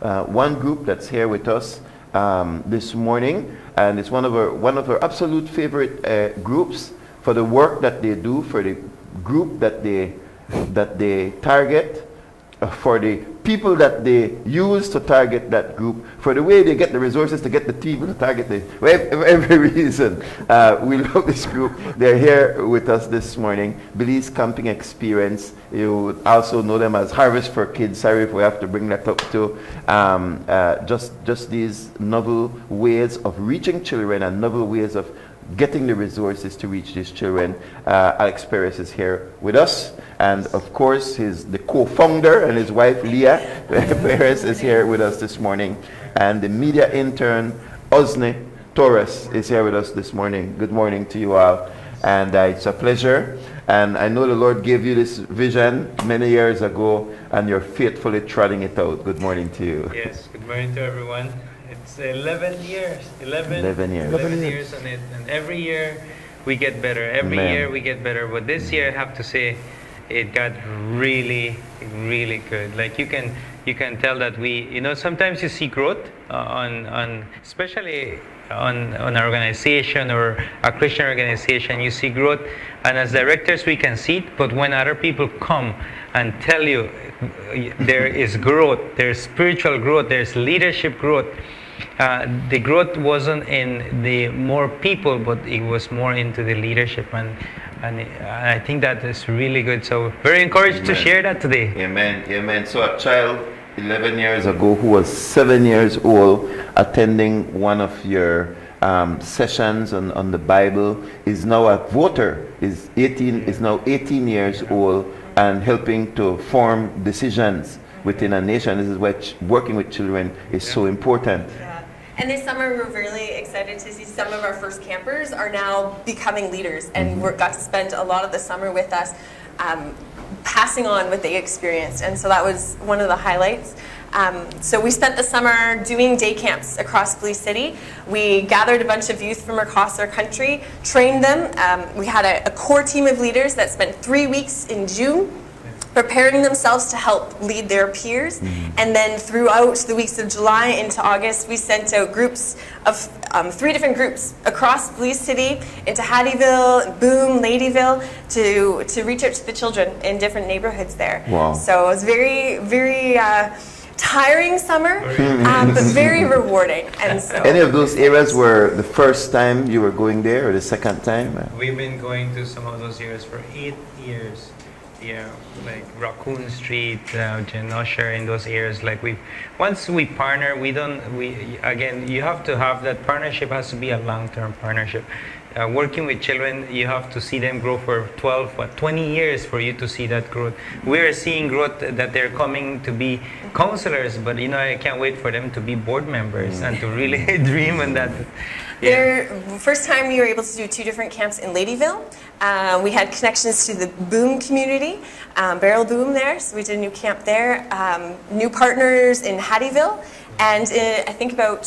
one group that's here with us this morning, and it's one of our absolute favorite groups for the work that they do, for the group that they target, for the people that they use to target that group, for the way they get the resources to get the people to target them, for every reason. We love this group. They're here with us this morning. Belize Camping Experience. You also know them as Harvest for Kids. Sorry if we have to bring that up too. Just these novel ways of reaching children and novel ways of getting the resources to reach these children. Alex Perez is here with us, and of course the co-founder and his wife Leah Perez is here with us this morning, and the media intern Osne Torres is here with us this morning. Good morning to you all, and it's a pleasure, and I know the Lord gave you this vision many years ago, and you're faithfully trotting it out. Good morning to you. Yes, good morning to everyone. It's 11 years. 11 years on it. And every year we get better. Every year we get better. But this year, I have to say, it got really, really good. Like you can tell that sometimes you see growth on especially on an organization or a Christian organization, you see growth. And as directors, we can see it. But when other people come and tell you there is growth, there's spiritual growth, there's leadership growth, the growth wasn't in the more people, but it was more into the leadership, and I think that is really good. So very encouraged to share that today. Amen. So a child 11 years ago who was 7 years old attending one of your sessions on the Bible is now a voter, is now 18 years old and helping to form decisions within a nation. This is why working with children is so important. And this summer, we're really excited to see some of our first campers are now becoming leaders, and we got to spend a lot of the summer with us, passing on what they experienced, and so that was one of the highlights. So we spent the summer doing day camps across Belize City. We gathered a bunch of youth from across our country, trained them. We had a core team of leaders that spent 3 weeks in June preparing themselves to help lead their peers. And then throughout the weeks of July into August, we sent out groups of 3 different groups across Belize City, into Hattieville, Boom, Ladyville, to reach out to the children in different neighborhoods there. Wow. So it was very, very tiring summer, but very rewarding. And so, any of those areas were the first time you were going there, or the second time? We've been going to some of those areas for 8 years. Yeah, like Raccoon Street, Genosha, in those areas. Like once we partner, again, you have to have that partnership. Has to be a long-term partnership. Working with children, you have to see them grow for 20 years for you to see that growth. We're seeing growth that they're coming to be counselors, but I can't wait for them to be board members and to really dream on that. First time we were able to do 2 different camps in Ladyville. We had connections to the Boom community, Barrel Boom there, so we did a new camp there. New partners in Hattieville, and I think about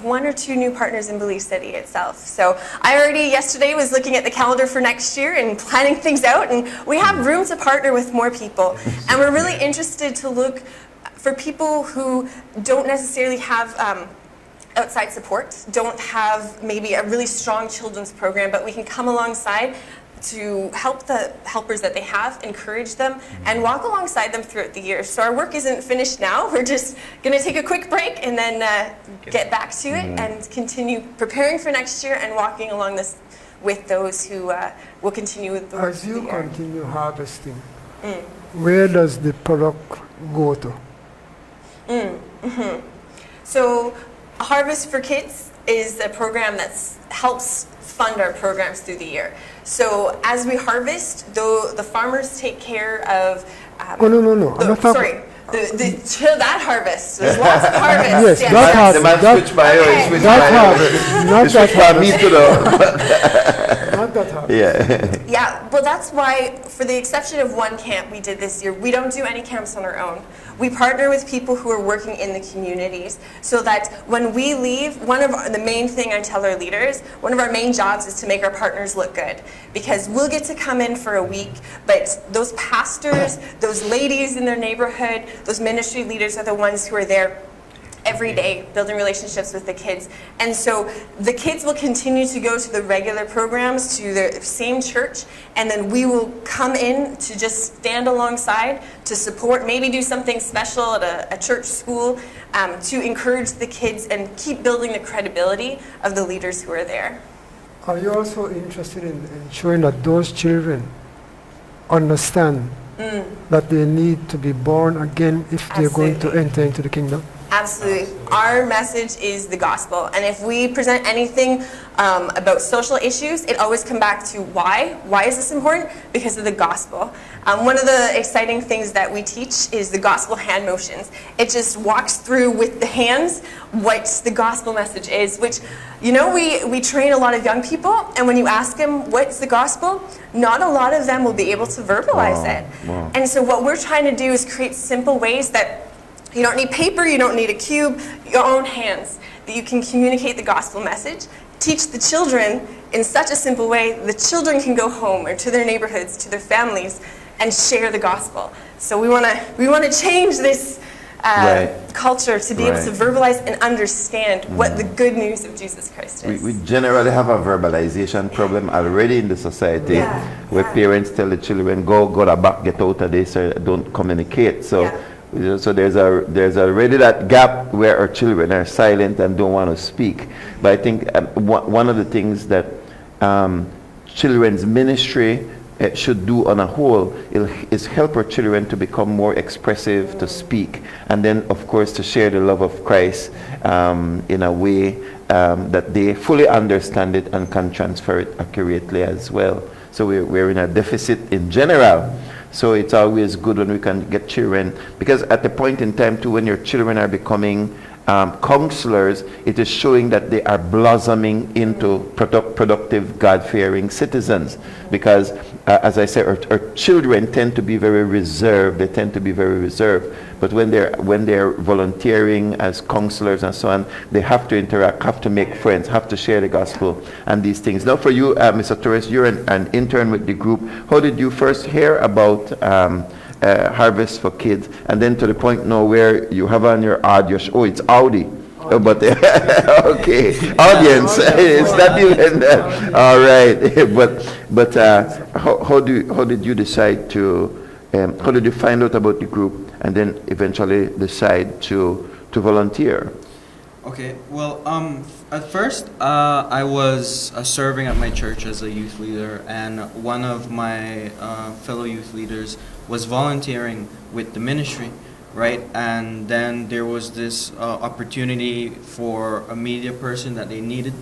1 or 2 new partners in Belize City itself. So I already yesterday was looking at the calendar for next year and planning things out, and we have room to partner with more people. And we're really interested to look for people who don't necessarily have outside support, don't have maybe a really strong children's program, but we can come alongside to help the helpers that they have, encourage them, and walk alongside them throughout the year. So our work isn't finished now. We're just going to take a quick break and then get back to it and continue preparing for next year and walking along this with those who will continue with the work. As you continue harvesting, where does the product go to? So Harvest for Kids is a program that helps fund our programs through the year. So as we harvest, the farmers take care of. No. That harvest. There's lots of harvest. Yes, that harvest. The man switched by That harvest. Not that harvest. Not that harvest. Yeah, well, that's why, for the exception of 1 camp we did this year, we don't do any camps on our own. We partner with people who are working in the communities, so that when we leave, the main thing I tell our leaders, one of our main jobs is to make our partners look good, because we'll get to come in for a week, but those pastors, those ladies in their neighborhood, those ministry leaders are the ones who are there every day, building relationships with the kids. And so the kids will continue to go to the regular programs, to the same church, and then we will come in to just stand alongside, to support, maybe do something special at a church school, to encourage the kids and keep building the credibility of the leaders who are there. Are you also interested in ensuring that those children understand that they need to be born again if they're going to enter into the kingdom? Absolutely. Our message is the gospel. And if we present anything about social issues, it always comes back to why. Why is this important? Because of the gospel. One of the exciting things that we teach is the gospel hand motions. It just walks through with the hands what the gospel message is, which, you know, we train a lot of young people, and when you ask them what's the gospel, not a lot of them will be able to verbalize it. Wow. And so what we're trying to do is create simple ways that you don't need paper, you don't need a cube, your own hands, that you can communicate the gospel message, teach the children in such a simple way, the children can go home or to their neighborhoods, to their families, and share the gospel. So we want to change this culture to be able to verbalize and understand what the good news of Jesus Christ is. We generally have a verbalization problem already in the society where parents tell the children, go the back, get out of this, or don't communicate. So there's already that gap where our children are silent and don't want to speak. But I think one of the things that children's ministry should do on a whole is help our children to become more expressive, to speak, and then of course to share the love of Christ in a way that they fully understand it and can transfer it accurately as well. So we're in a deficit in general. So it's always good when we can get children, because at the point in time too when your children are becoming counselors, it is showing that they are blossoming into productive, God-fearing citizens. Because as I said, our children tend to be very reserved. They tend to be very reserved. But when they're volunteering as counselors and so on, they have to interact, have to make friends, have to share the gospel and these things. Now for you, Mr. Torres, you're an intern with the group. How did you first hear about Harvest for Kids, and then to the point now where you have on your ad, it's Audi. But okay, audience, it's not even that. All right, but how did you decide to? How did you find out about the group, and then eventually decide to volunteer? Okay, well, at first I was serving at my church as a youth leader, and one of my fellow youth leaders was volunteering with the ministry, right? And then there was this opportunity for a media person that they needed,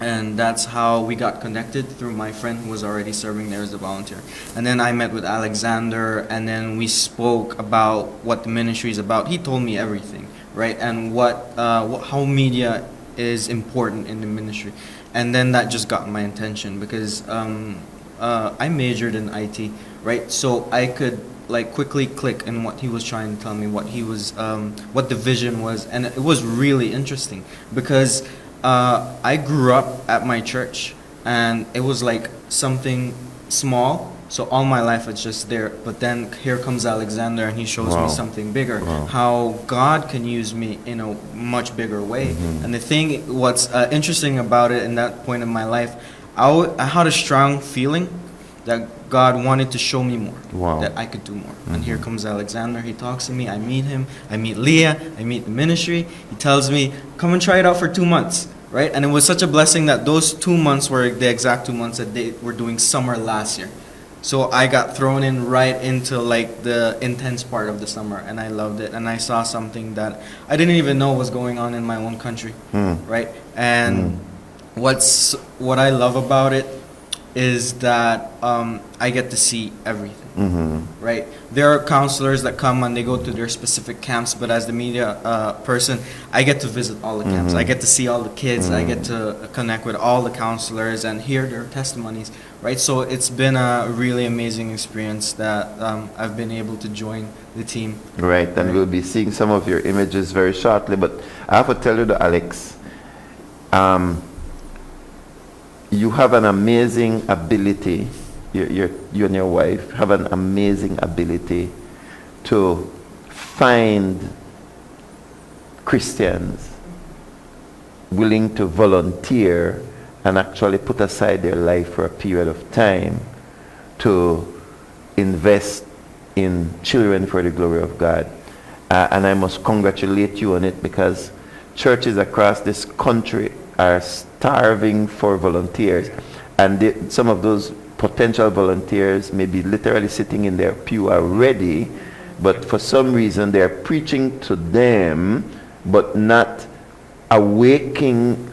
and that's how we got connected through my friend who was already serving there as a volunteer. And then I met with Alexander, and then we spoke about what the ministry is about. He told me everything, right? And how media is important in the ministry. And then that just got my attention, because I majored in IT, right? So I could quickly click in what he was trying to tell me, what the vision was. And it was really interesting, because I grew up at my church, and it was like something small. So all my life it's just there. But then here comes Alexander, and he shows me something bigger. How God can use me in a much bigger way. And the thing, what's interesting about it in that point in my life, I had a strong feeling that God wanted to show me more, that I could do more. And here comes Alexander. He talks to me. I meet him. I meet Leah. I meet the ministry. He tells me, come and try it out for 2 months. Right? And it was such a blessing that those 2 months were the exact 2 months that they were doing summer last year. So I got thrown in right into the intense part of the summer, and I loved it. And I saw something that I didn't even know was going on in my own country, right? And what I love about it is that I get to see everything, right? There are counselors that come and they go to their specific camps, but as the media person, I get to visit all the camps. I get to see all the kids. I get to connect with all the counselors and hear their testimonies, right? So it's been a really amazing experience that I've been able to join the team. Right, and we'll be seeing some of your images very shortly, but I have to tell you, Alex, you have an amazing ability, you and your wife have an amazing ability to find Christians willing to volunteer and actually put aside their life for a period of time to invest in children for the glory of God. And I must congratulate you on it, because churches across this country are starving for volunteers. And some of those potential volunteers may be literally sitting in their pew already, but for some reason they're preaching to them, but not awakening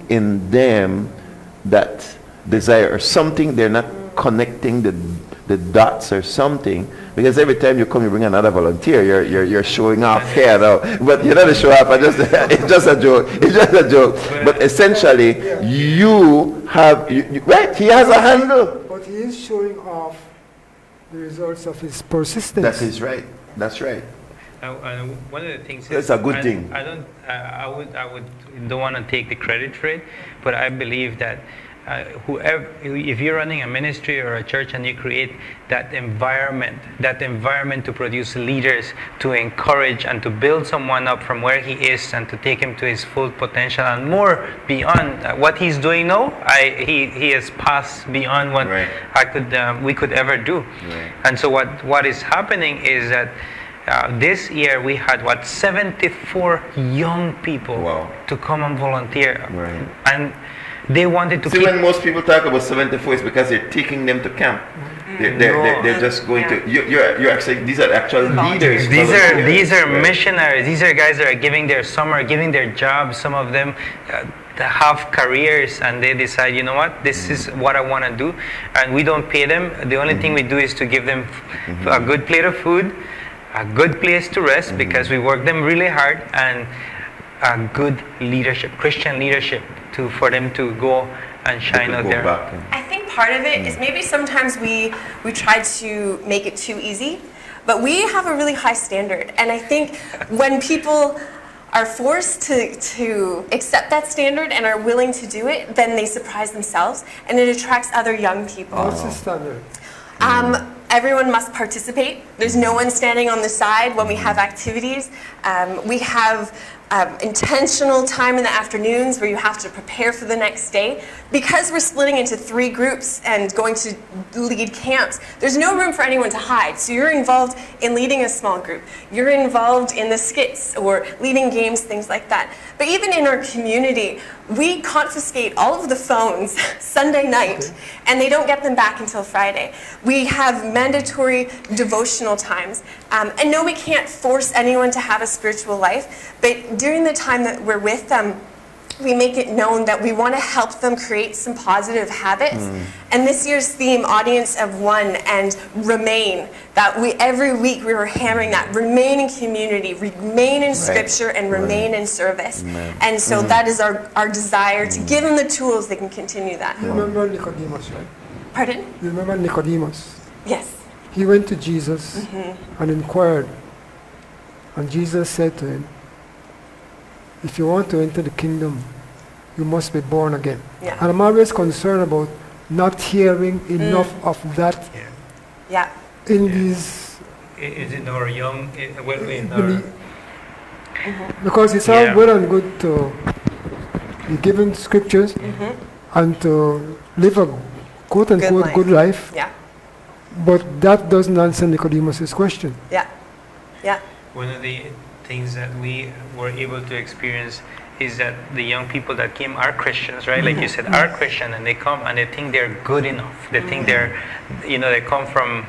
in them that desire or something. They're not connecting the dots or something, because every time you come you bring another volunteer, you're showing off here now, but you're not a show off. It's just a joke. But essentially you have right, he has a handle, But he is showing off the results of his persistence. That's right. One of the things That's is, a good thing. I don't want to take the credit for it, but I believe that if you're running a ministry or a church and you create that environment to produce leaders, to encourage and to build someone up from where he is and to take him to his full potential and more beyond what he's doing now, he has passed beyond what we could ever do. Right. And so what is happening is that this year we had 74 young people to come and volunteer. Right. And they wanted to See, when most people talk about 74, it's because they're taking them to camp. They're just going to. You're actually, these are actual leaders. These are missionaries. These are guys that are giving their summer, giving their jobs. Some of them have careers, and they decide, you know what, this is what I want to do, and we don't pay them. The only thing we do is to give them a good plate of food, a good place to rest, because we work them really hard, and a good leadership, Christian leadership, for them to go and shine out there. I think part of it is maybe sometimes we try to make it too easy, but we have a really high standard. And I think when people are forced to accept that standard and are willing to do it, then they surprise themselves, and it attracts other young people. What's the standard? Everyone must participate. There's no one standing on the side when we have activities. We have intentional time in the afternoons where you have to prepare for the next day. Because we're splitting into 3 groups and going to lead camps, there's no room for anyone to hide. So you're involved in leading a small group. You're involved in the skits or leading games, things like that. But even in our community, we confiscate all of the phones Sunday night, and they don't get them back until Friday. We have mandatory devotional times. And no, we can't force anyone to have a spiritual life, but during the time that we're with them, we make it known that we want to help them create some positive habits. And this year's theme, Audience of One and Remain, that every week we were hammering that. Remain in community, remain in Scripture, and remain in service. And so that is our desire, to give them the tools they can continue that. You remember Nicodemus, right? Pardon? You remember Nicodemus? Yes. He went to Jesus and inquired. And Jesus said to him, if you want to enter the kingdom, you must be born again. Yeah. And I'm always concerned about not hearing enough of that Yeah. in these. Is it our young? Because it's all well and good to be given scriptures and to live a quote unquote good life. Yeah. But that doesn't answer Nicodemus' question. Yeah. Yeah. One of the things that we were able to experience is that the young people that came are Christians, right? Like you said, are Christian, and they come and they think they're good enough. They think they come from,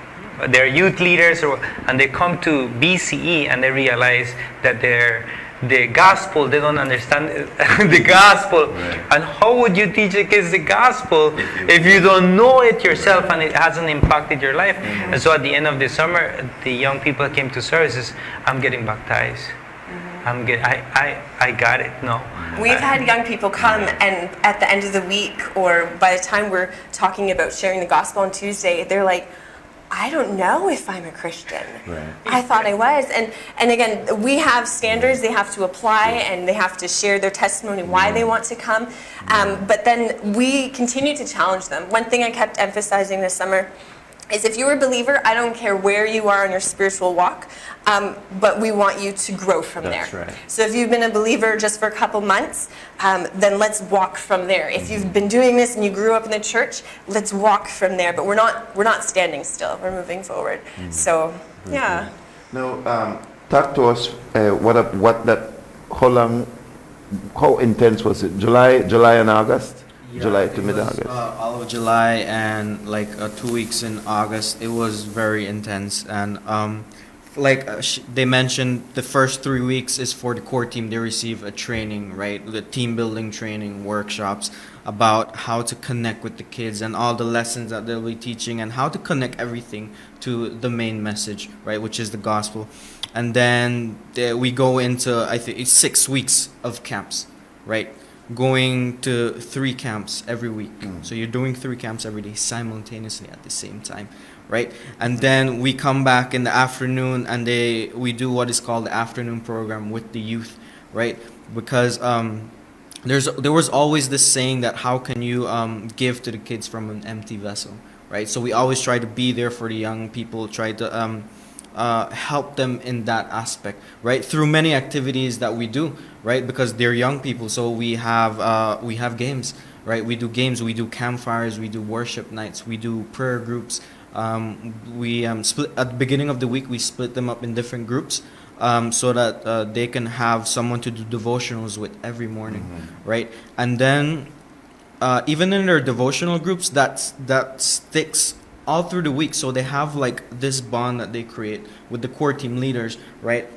they're youth leaders, and they come to BCE and they realize that the gospel, they don't understand the gospel. Right. And how would you teach the kids the gospel if you don't know it yourself and it hasn't impacted your life? And so at the end of the summer, the young people came to services. I'm getting baptized. I got it. No. We've had young people come, and at the end of the week, or by the time we're talking about sharing the gospel on Tuesday, they're like, I don't know if I'm a Christian. Right. I thought I was. And again, we have standards they have to apply, and they have to share their testimony why they want to come. But then we continue to challenge them. One thing I kept emphasizing this summer is if you're a believer, I don't care where you are in your spiritual walk, but we want you to grow from That's there. right. So if you've been a believer just for a couple months, then let's walk from there. If you've been doing this and you grew up in the church, let's walk from there. But we're not standing still. We're moving forward. So yeah. Now, talk to us. How intense was it? July and August. Yeah, July to it mid was, August. all of July and like 2 weeks in August. It was very intense, and they mentioned, the first 3 weeks is for the core team. They receive a training, right? The team building training workshops about how to connect with the kids and all the lessons that they'll be teaching and how to connect everything to the main message, right? Which is the gospel. And then we go into, I think it's 6 weeks of camps, right? Going to 3 camps every week. So you're doing 3 camps every day simultaneously at the same time, right? And then we come back in the afternoon and we do what is called the afternoon program with the youth, right? Because there was always this saying that how can you give to the kids from an empty vessel, right? So we always try to be there for the young people, try to help them in that aspect, right? Through many activities that we do, right? Because they're young people, so we have games, right? We do games, we do campfires, we do worship nights, we do prayer groups. We split at the beginning of the week. We split them up in different groups, so that they can have someone to do devotionals with every morning, right? And then even in their devotional groups, that sticks all through the week. So they have like this bond that they create with the core team leaders, right?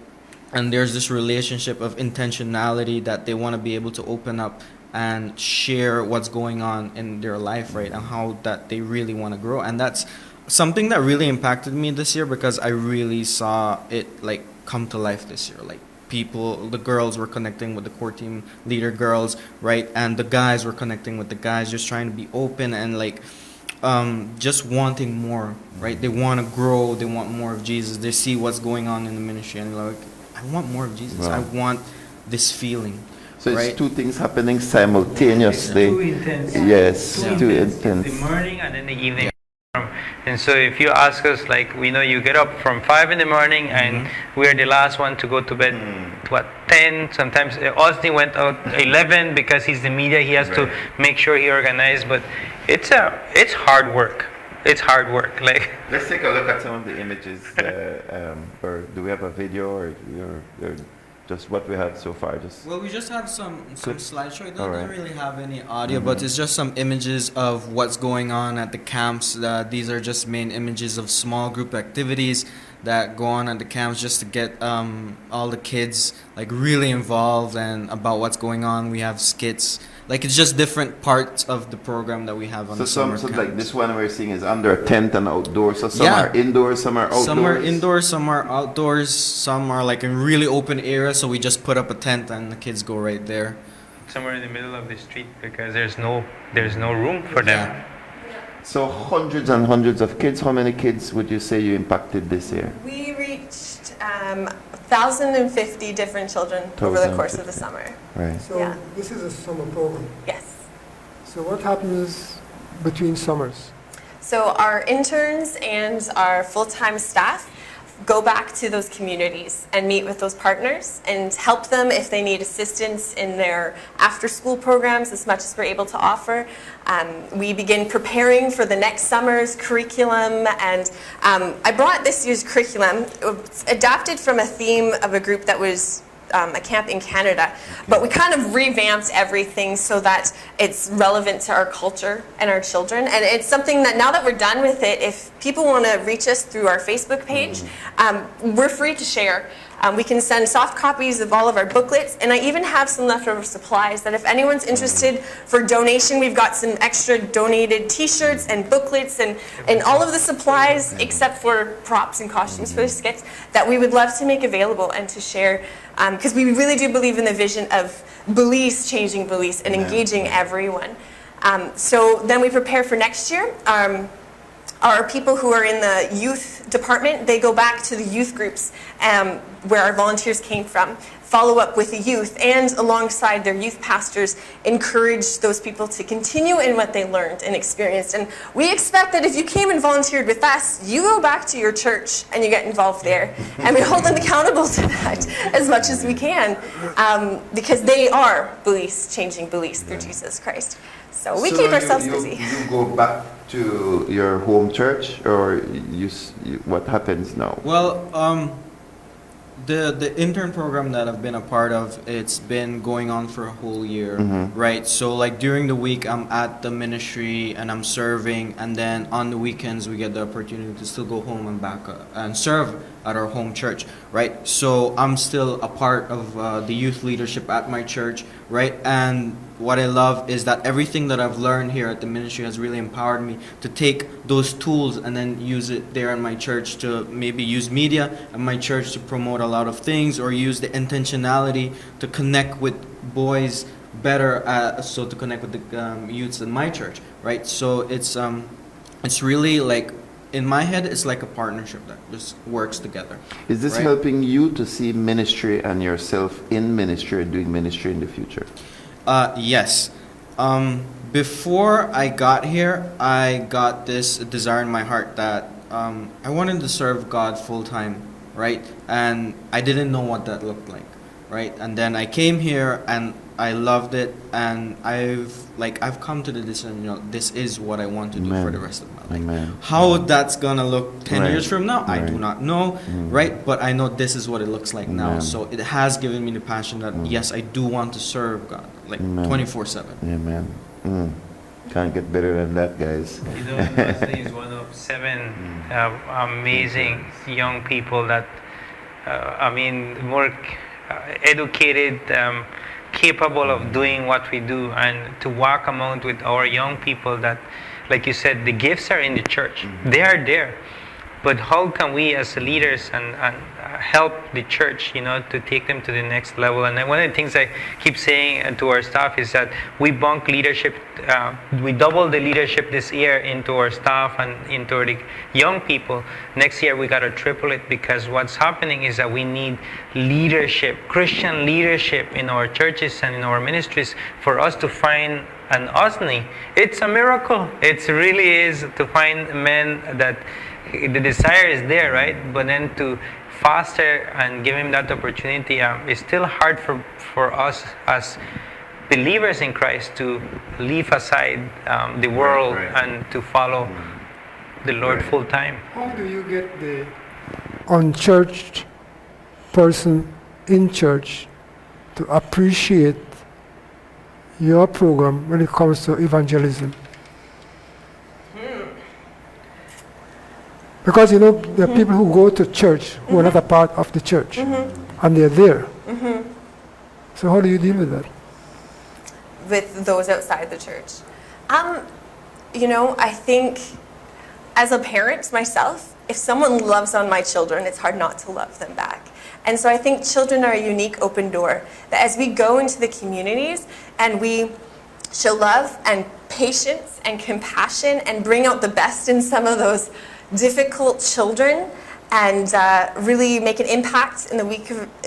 And there's this relationship of intentionality that they want to be able to open up and share what's going on in their life, right? And how that they really want to grow. And that's something that really impacted me this year, because I really saw it like come to life this year. Like the girls were connecting with the core team leader girls, right? And the guys were connecting with the guys, just trying to be open and like just wanting more, right? They want to grow, they want more of Jesus. They see what's going on in the ministry and they're like, I want more of Jesus. Wow. I want this feeling. So right? it's 2 things happening simultaneously. Too intense. Yes, Too too intense. intense. The morning and then the evening. And so if you ask us, like, we know you get up from 5 in the morning and we're the last one to go to bed, 10? Sometimes Austin went out 11 because he's the media. He has to make sure he organized. But it's hard work. It's hard work. Like, let's take a look at some of the images. Or do we have a video or just what we have so far? Well, we just have some slideshow. It doesn't really have any audio, Mm-hmm. but it's just some images of what's going on at the camps. These are just main images of small group activities that go on at the camps, just to get all the kids like really involved and about what's going on. We have skits. Like, it's just different parts of the program that we have on the summer camps. Like this one we're seeing is under a tent and outdoors. So some are indoors, some are outdoors. Some are indoors, some are outdoors, some are like in really open areas. So we just put up a tent and the kids go right there. somewhere in the middle of the street because there's no room for them. So hundreds and hundreds of kids. How many kids would you say you impacted this year? We reached 1,050 different children over the course of the summer. Right. So Yeah. this is a summer program. Yes. So what happens between summers? So our interns and our full-time staff go back to those communities and meet with those partners and help them if they need assistance in their after-school programs as much as we're able to offer. We begin preparing for the next summer's curriculum, and I brought this year's curriculum. It's adapted from a theme of a group that was a camp in Canada, but we kind of revamped everything so that it's relevant to our culture and our children. And it's something that now that we're done with it, if people want to reach us through our Facebook page, we're free to share. We can send soft copies of all of our booklets, and I even have some leftover supplies that if anyone's interested for donation, we've got some extra donated t-shirts and booklets and all of the supplies except for props and costumes for the skits that we would love to make available and to share, because we really do believe in the vision of beliefs changing beliefs and engaging everyone. So then we prepare for next year. Our people who are in the youth department, they go back to the youth groups where our volunteers came from, follow up with the youth, and alongside their youth pastors, encourage those people to continue in what they learned and experienced. And we expect that if you came and volunteered with us, you go back to your church and you get involved there. And we hold them accountable to that as much as we can, because they are changing beliefs through Jesus Christ. So we keep ourselves busy. You go back to your home church, or what happens now? Well, the intern program that I've been a part of, it's been going on for a whole year, right? So like during the week, I'm at the ministry and I'm serving, and then on the weekends we get the opportunity to still go home and back and serve at our home church, right? So I'm still a part of the youth leadership at my church, right? And what I love is that everything that I've learned here at the ministry has really empowered me to take those tools and then use it there in my church, to maybe use media at my church to promote a lot of things, or use the intentionality to connect with boys better, so to connect with the youths in my church, right? So it's really like, in my head, it's like a partnership that just works together. Is this right? helping you to see ministry and yourself in ministry and doing ministry in the future? Yes. Before I got here, I got this desire in my heart that I wanted to serve God full time, right? And I didn't know what that looked like, right? And then I came here and I loved it, and I've come to the decision, this is what I want to do for the rest of my life. Amen. How that's gonna look 10 Right. years from now, I do Right. not know, right? But I know this is what it looks like now. Amen. So it has given me the passion that yes, I do want to serve God, like Amen. 24/7. Amen. Can't get better than that, guys. You know, Wesley is one of 7 amazing young people that, more educated, capable of doing what we do, and to walk among with our young people that, like you said, the gifts are in the church. They are there. But how can we as leaders and help the church, to take them to the next level? And then one of the things I keep saying to our staff is that we bunk leadership, we double the leadership this year into our staff and into the young people. Next year we got to triple it, because what's happening is that we need leadership, Christian leadership in our churches and in our ministries, for us to find an Osni. It's a miracle. It really is, to find men that the desire is there, right? But then to foster and give him that opportunity, it's still hard for us as believers in Christ to leave aside the world and to follow the Lord full time. How do you get the unchurched person in church to appreciate your program when it comes to evangelism? Because there are people who go to church who are not a part of the church, and they're there. So how do you deal with that? With those outside the church? I think as a parent myself, if someone loves on my children, it's hard not to love them back. And so I think children are a unique open door, that as we go into the communities and we show love and patience and compassion and bring out the best in some of those difficult children, and really make an impact in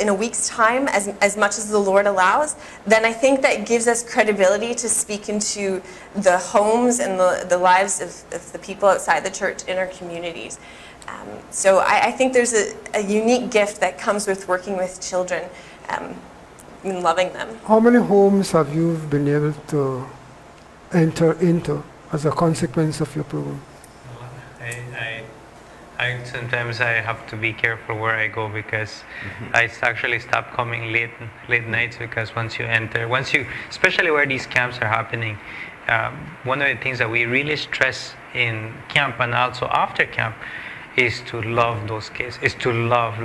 a week's time, as much as the Lord allows, then I think that gives us credibility to speak into the homes and the lives of the people outside the church in our communities. So I think there's a unique gift that comes with working with children and loving them. How many homes have you been able to enter into as a consequence of your program? I sometimes I have to be careful where I go, because I actually stop coming late nights, because once you, especially where these camps are happening, one of the things that we really stress in camp and also after camp is to love those kids, is to love.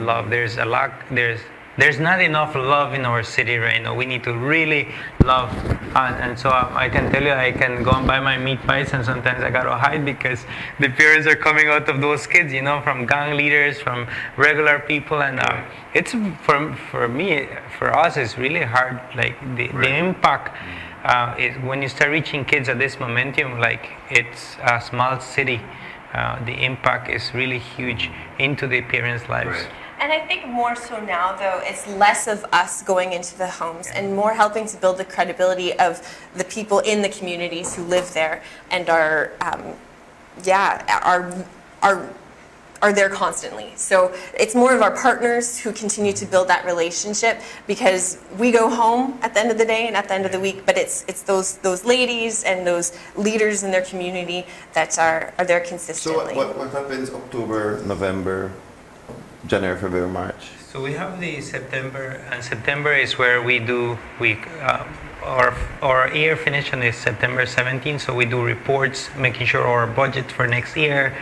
There's not enough love in our city right now. We need to really love. And so I can tell you, I can go and buy my meat pies, and sometimes I got to hide, because the parents are coming out of those kids, from gang leaders, from regular people. And it's, for me, for us, it's really hard. Like the impact is when you start reaching kids at this momentum, like it's a small city. the impact is really huge into the parents' lives. Right. And I think more so now, though, it's less of us going into the homes and more helping to build the credibility of the people in the communities who live there and are there constantly. So it's more of our partners who continue to build that relationship, because we go home at the end of the day and at the end of the week, but it's those ladies and those leaders in their community that are there So consistently. what happens October, November, January, February, March? So we have the September, and September is where our year finish on is September 17th. So we do reports, making sure our budget for next year,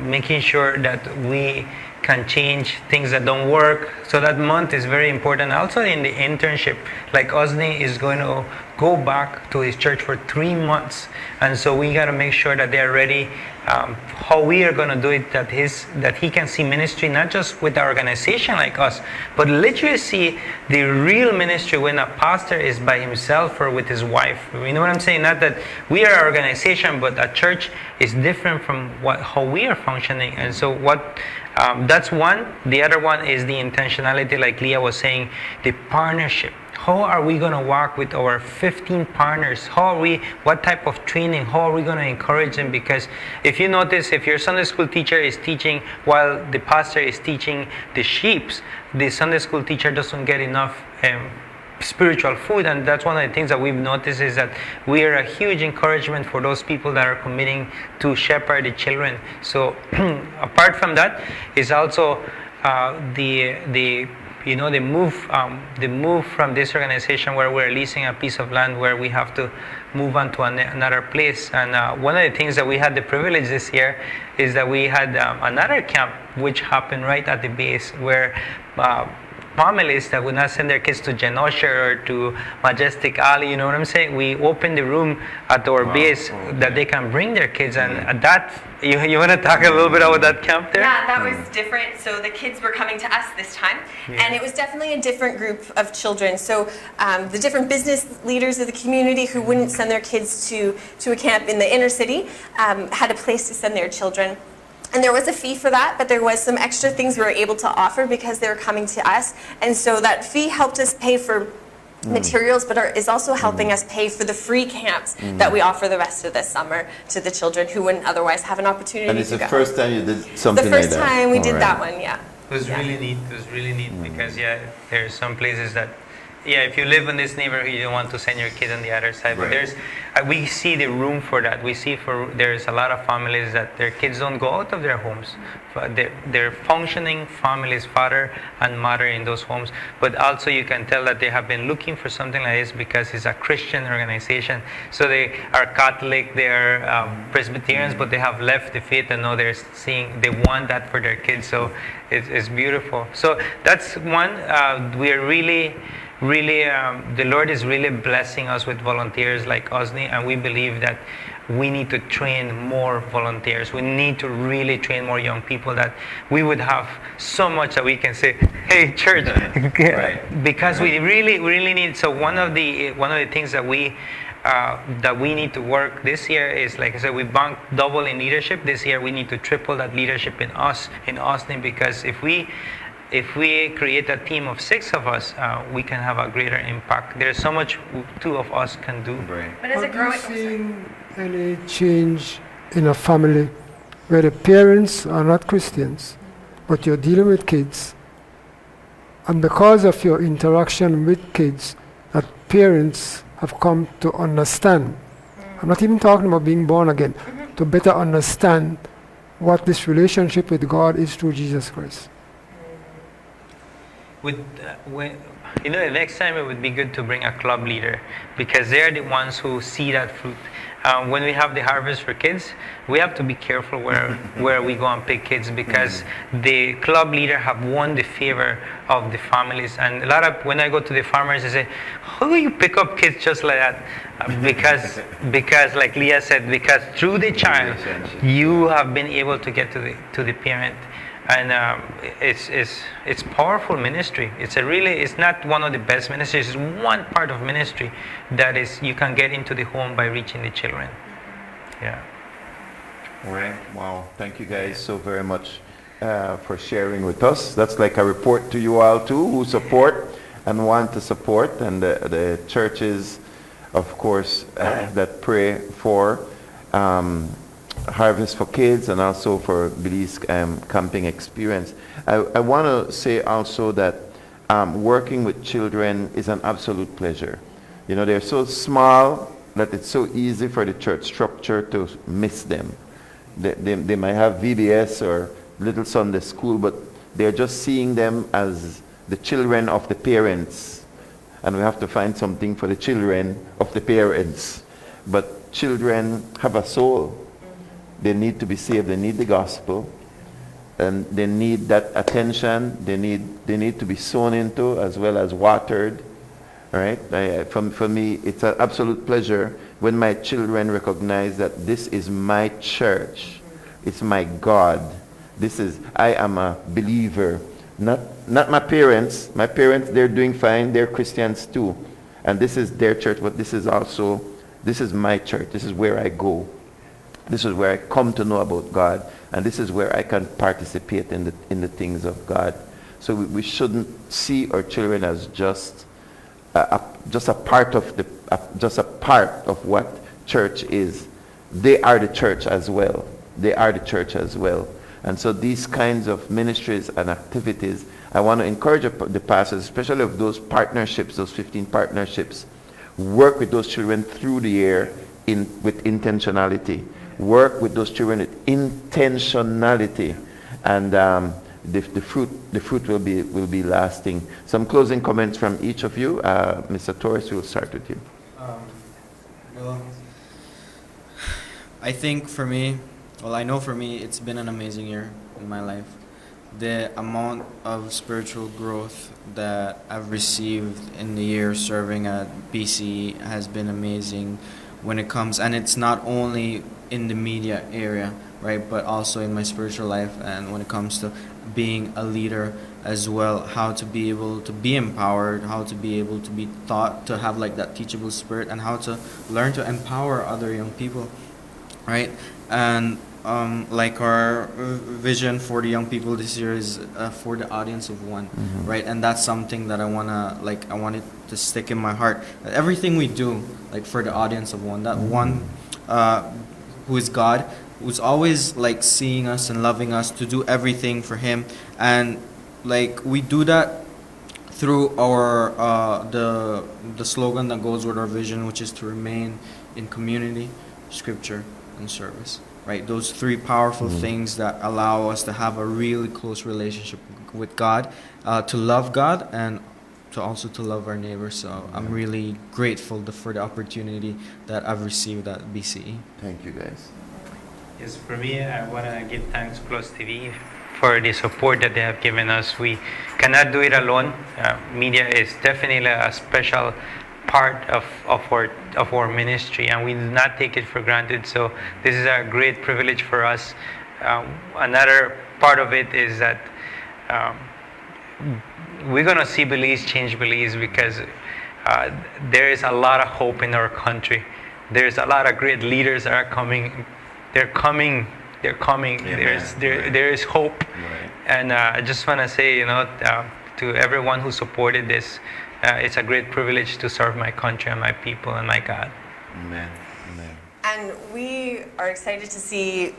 making sure that we can change things that don't work. So that month is very important. Also in the internship, like Osni is going to go back to his church for 3 months, and so we got to make sure that they're ready. How we are going to do it, that he can see ministry not just with our organization like us, but literally see the real ministry when a pastor is by himself or with his wife. You know what I'm saying? Not that we are an organization, but a church is different from how we are functioning. And so that's one. The other one is the intentionality, like Leah was saying, the partnership. How are we going to work with our 15 partners? What type of training? How are we going to encourage them? Because if you notice, if your Sunday school teacher is teaching while the pastor is teaching the sheep, the Sunday school teacher doesn't get enough spiritual food. And that's one of the things that we've noticed, is that we are a huge encouragement for those people that are committing to shepherd the children. So apart from that is also the move from this organization where we're leasing a piece of land where we have to move on to another place. And one of the things that we had the privilege this year is that we had another camp which happened right at the base, where families that would not send their kids to Genosha or to Majestic Alley, you know what I'm saying? We opened the room at our base that they can bring their kids, and that, you want to talk a little bit about that camp there? Yeah, that was different. So the kids were coming to us this time, and it was definitely a different group of children. So the different business leaders of the community who wouldn't send their kids to a camp in the inner city had a place to send their children. And there was a fee for that, but there was some extra things we were able to offer because they were coming to us. And so that fee helped us pay for materials, but is also helping us pay for the free camps that we offer the rest of the summer to the children who wouldn't otherwise have an opportunity to go. And it's the first time you did something like that? The first time we did that one, yeah. It was really neat. It was really neat because there's some places that if you live in this neighborhood, you don't want to send your kid on the other side. But we see the room for that. We see there's a lot of families that their kids don't go out of their homes. They're functioning families, father and mother in those homes. But also you can tell that they have been looking for something like this because it's a Christian organization. So they are Catholic, they are Presbyterians, but they have left the faith and now they want that for their kids. So it's beautiful. So that's one. We are really, the Lord is really blessing us with volunteers like Osni, and we believe that we need to train more volunteers. We need to really train more young people, that we would have so much that we can say, hey, church, because we really need. So one of the things that we need to work this year is, like I said, we banked double in leadership. This year we need to triple that leadership in Austin, because if we create a team of 6 of us, we can have a greater impact. There's so much 2 of us can do. But as a Have you seen any change in a family where the parents are not Christians, but you're dealing with kids, and because of your interaction with kids, that parents have come to understand? I'm not even talking about being born again, to better understand what this relationship with God is through Jesus Christ. The next time it would be good to bring a club leader, because they're the ones who see that fruit. When we have the harvest for kids, we have to be careful where we go and pick kids, because the club leader have won the favor of the families. And when I go to the farmers, they say, how do you pick up kids just like that? Because like Leah said, because through the child, you have been able to get to the parent. And it's powerful ministry. It's not one of the best ministries. It's one part of ministry that is, you can get into the home by reaching the children. Yeah. All right. Wow. Thank you guys so very much for sharing with us. That's like a report to you all too, who support and want to support, and the churches, of course, that pray for Harvest for Kids and also for Belize camping experience. I want to say also that working with children is an absolute pleasure. You know, they're so small that it's so easy for the church structure to miss them. They might have VBS or Little Sunday School, but they're just seeing them as the children of the parents. And we have to find something for the children of the parents. But children have a soul. They need to be saved. They need the gospel. And they need that attention. They need to be sown into as well as watered. All right? For me, it's an absolute pleasure when my children recognize that this is my church. It's my God. I am a believer. Not my parents. My parents, they're doing fine. They're Christians too. And this is their church, but this is my church. This is where I go. This is where I come to know about God. And this is where I can participate in the things of God. So we shouldn't see our children as just a part of what church is. They are the church as well. They are the church as well. And so these kinds of ministries and activities, I want to encourage the pastors, especially of those partnerships, those 15 partnerships, work with those children through the year with intentionality. Work with those children with intentionality, and the fruit will be lasting. Some closing comments from each of you. Mr. Torres, we'll start with you. Well, I think for me, I know for me, it's been an amazing year in my life. The amount of spiritual growth that I've received in the year serving at BCE has been amazing when it comes, and it's not only in the media area, right, but also in my spiritual life, and when it comes to being a leader as well, how to be able to be empowered, how to be able to be taught to have like that teachable spirit, and how to learn to empower other young people, right? And like our vision for the young people this year is for the audience of one, right? And that's something that I want it to stick in my heart. That everything we do, like for the audience of one, that one who is God, who's always like seeing us and loving us, to do everything for Him, and like we do that through our the slogan that goes with our vision, which is to remain in community, scripture, and service. Right, those three powerful things that allow us to have a really close relationship with God, to love God, and to also to love our neighbors. So I'm really grateful for the opportunity that I've received at BCE. Thank you, guys. Yes, for me, I want to give thanks to Plus TV for the support that they have given us. We cannot do it alone. Media is definitely a special part of our ministry, and we do not take it for granted. So this is a great privilege for us. Another part of it is that we're going to see Belize change Belize, because there is a lot of hope in our country. There's a lot of great leaders that are coming. They're coming. Yeah, there is hope. Right. And I just want to say, to everyone who supported this, it's a great privilege to serve my country and my people and my God. Amen. Amen. And we are excited to see,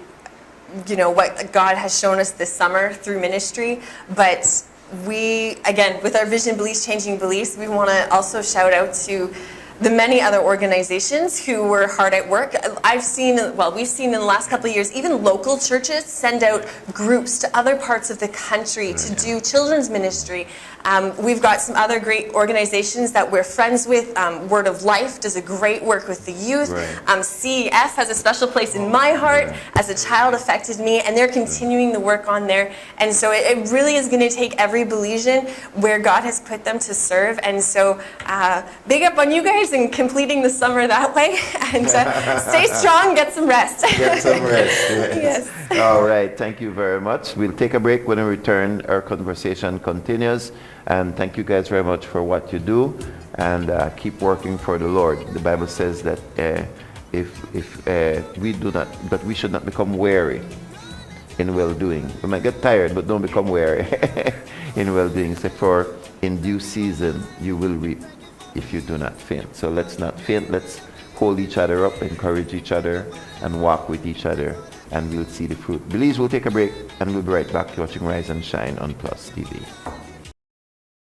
what God has shown us this summer through ministry. But we, again, with our vision, Belize Changing Belize, we want to also shout out to the many other organizations who were hard at work. We've seen in the last couple of years, even local churches send out groups to other parts of the country to do children's ministry. We've got some other great organizations that we're friends with. Word of Life does a great work with the youth. Right. CEF has a special place in my heart. As a child affected me, and they're continuing the work on there. And so it really is going to take every Belizean where God has put them to serve. And so big up on you guys and completing the summer that way. And stay strong, get some rest. Get some rest. Yes. All right. Thank you very much. We'll take a break. When we return, our conversation continues. And thank you guys very much for what you do, and keep working for the Lord. The Bible says that we do not, but we should not become weary in well-doing. We might get tired, but don't become weary in well-doing. So for in due season you will reap if you do not faint. So let's not faint. Let's hold each other up, encourage each other, and walk with each other, and we'll see the fruit. Belize will take a break, and we'll be right back watching Rise and Shine on Plus TV.